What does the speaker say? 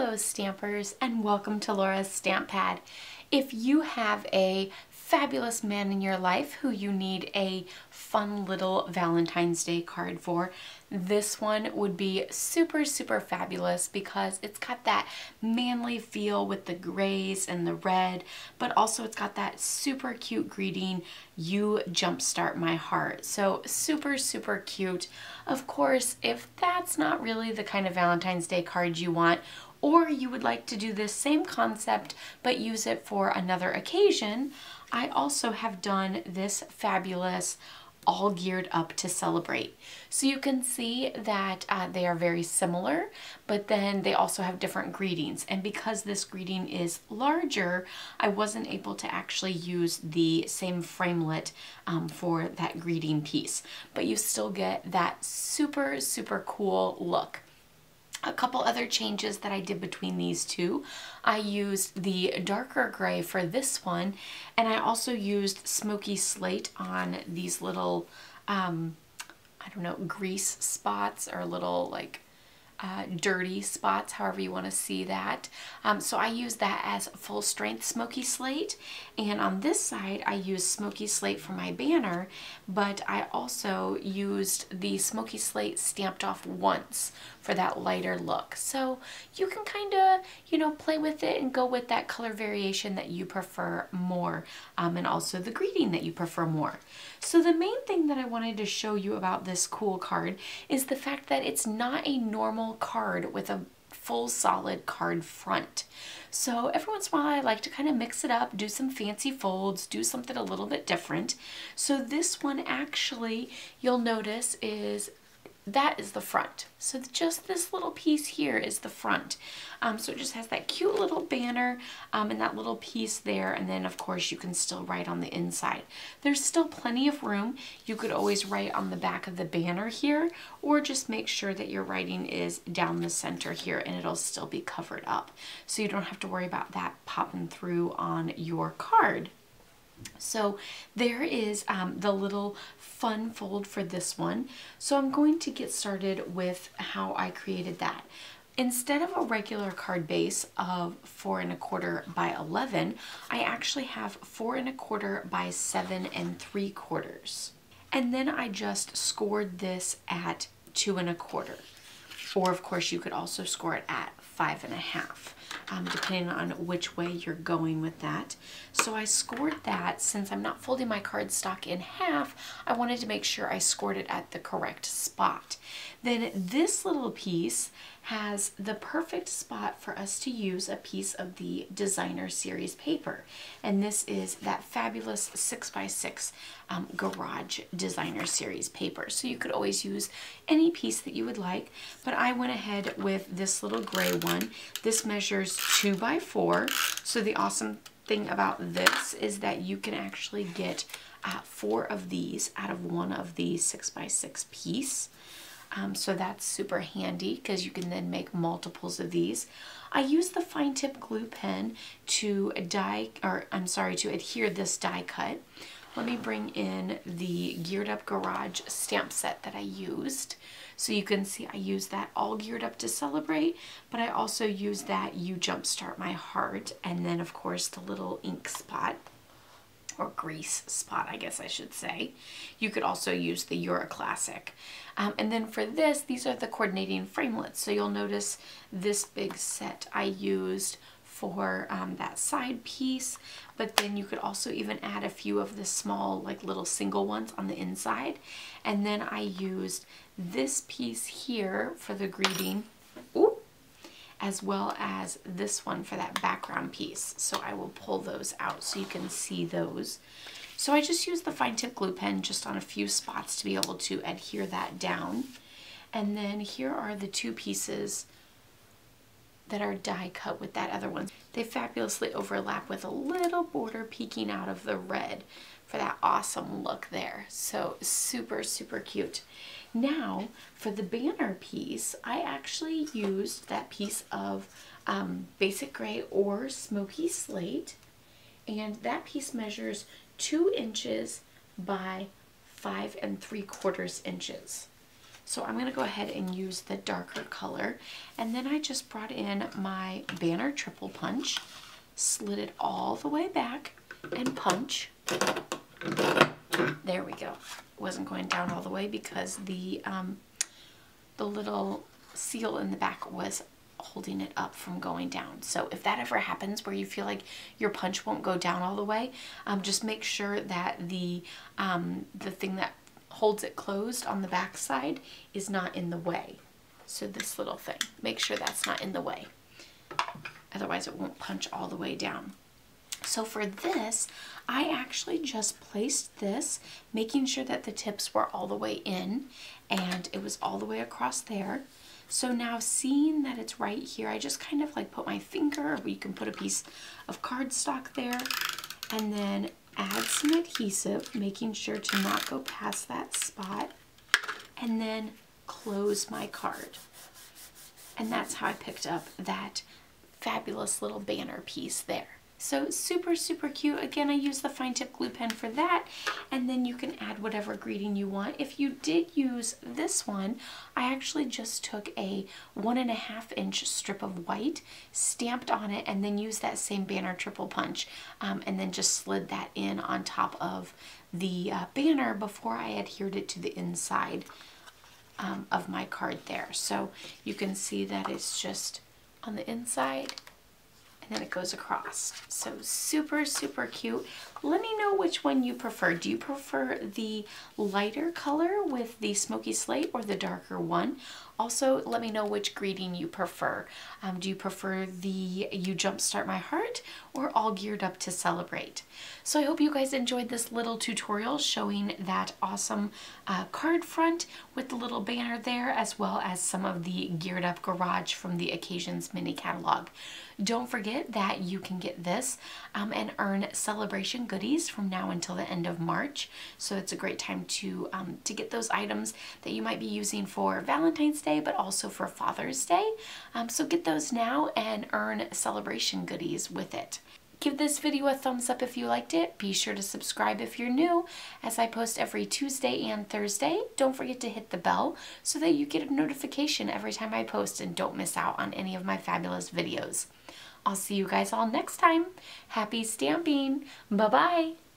Hello Stampers, and welcome to Laura's Stamp Pad. If you have a fabulous man in your life who you need a fun little Valentine's Day card for, this one would be super fabulous because it's got that manly feel with the grays and the red, but also it's got that super cute greeting, "You jumpstart my heart." So super cute. Of course, if that's not really the kind of Valentine's Day card you want, or you would like to do this same concept but use it for another occasion, I also have done this fabulous all geared up to celebrate. So you can see that they are very similar, but then they also have different greetings. And because this greeting is larger, I wasn't able to actually use the same framelit for that greeting piece. But you still get that super cool look. A couple other changes that I did between these two. I used the darker gray for this one, and I also used smoky slate on these little, I don't know, grease spots or little like dirty spots, however you want to see that. So I used that as full strength smoky slate, and on this side I used smoky slate for my banner, but I also used the smoky slate stamped off once for that lighter look. So you can kind of, you know, play with it and go with that color variation that you prefer more, and also the greeting that you prefer more. So the main thing that I wanted to show you about this cool card is the fact that it's not a normal card with a full solid card front. So every once in a while I like to kind of mix it up, do some fancy folds, do something a little bit different. So this one actually, you'll notice, that is the front. So just this little piece here is the front. So it just has that cute little banner and that little piece there, and then of course you can still write on the inside. There's still plenty of room. You could always write on the back of the banner here, or just make sure that your writing is down the center here and it'll still be covered up. So you don't have to worry about that popping through on your card. So there is the little fun fold for this one. So I'm going to get started with how I created that. Instead of a regular card base of 4 1/4 by 11, I actually have 4 1/4 by 7 3/4. And then I just scored this at 2 1/4. Or of course you could also score it at 5 1/2. Depending on which way you're going with that. So I scored that. Since I'm not folding my cardstock in half, I wanted to make sure I scored it at the correct spot. Then this little piece has the perfect spot for us to use a piece of the designer series paper. And this is that fabulous 6x6 garage designer series paper. So you could always use any piece that you would like, but I went ahead with this little gray one. This measures 2 by 4. So the awesome thing about this is that you can actually get 4 of these out of one of these 6x6 piece. So that's super handy because you can then make multiples of these. I use the fine tip glue pen to adhere this die cut. Let me bring in the Geared Up Garage stamp set that I used. So you can see I used that all geared up to celebrate, but I also used that "You Jumpstart My Heart," and then of course the little ink spot, or grease spot I guess I should say. You could also use the You're a Classic. And then for this, these are the coordinating framelits. So you'll notice this big set I used for that side piece, but then you could also even add a few of the small like little single ones on the inside. And then I used this piece here for the greeting, as well as this one for that background piece. So I will pull those out so you can see those. So I just used the fine tip glue pen just on a few spots to be able to adhere that down. And then here are the two pieces that are die cut with that other one. They fabulously overlap with a little border peeking out of the red for that awesome look there. So super cute. Now for the banner piece, I actually used that piece of basic gray or smoky slate, and that piece measures 2 inches by 5 3/4 inches. So I'm gonna go ahead and use the darker color. And then I just brought in my banner triple punch, slid it all the way back, and punch. There we go. Wasn't going down all the way because the little seal in the back was holding it up from going down. So if that ever happens where you feel like your punch won't go down all the way, just make sure that the thing that holds it closed on the back side is not in the way. So this little thing, make sure that's not in the way. Otherwise it won't punch all the way down. So for this, I actually just placed this, making sure that the tips were all the way in and it was all the way across there. So now seeing that it's right here, I just kind of like put my finger, or you can put a piece of cardstock there, and then add some adhesive, making sure to not go past that spot, and then close my card. And that's how I picked up that fabulous little banner piece there. So super, super cute. Again, I use the fine tip glue pen for that, and then you can add whatever greeting you want. If you did use this one, I actually just took a 1.5 inch strip of white, stamped on it, and then used that same banner triple punch, and then just slid that in on top of the banner before I adhered it to the inside of my card there. So you can see that it's just on the inside, and then it goes across. So super, super cute. Let me know which one you prefer. Do you prefer the lighter color with the smoky slate or the darker one? Also, let me know which greeting you prefer. Do you prefer the You Jumpstart My Heart or All Geared Up to Celebrate? So I hope you guys enjoyed this little tutorial showing that awesome card front with the little banner there, as well as some of the Geared Up Garage from the Occasions mini catalog. Don't forget that you can get this and earn celebration goodies from now until the end of March. So it's a great time to get those items that you might be using for Valentine's Day, but also for Father's Day. So get those now and earn celebration goodies with it. Give this video a thumbs up if you liked it. Be sure to subscribe if you're new, as I post every Tuesday and Thursday. Don't forget to hit the bell so that you get a notification every time I post and don't miss out on any of my fabulous videos. I'll see you guys all next time. Happy stamping. Bye-bye.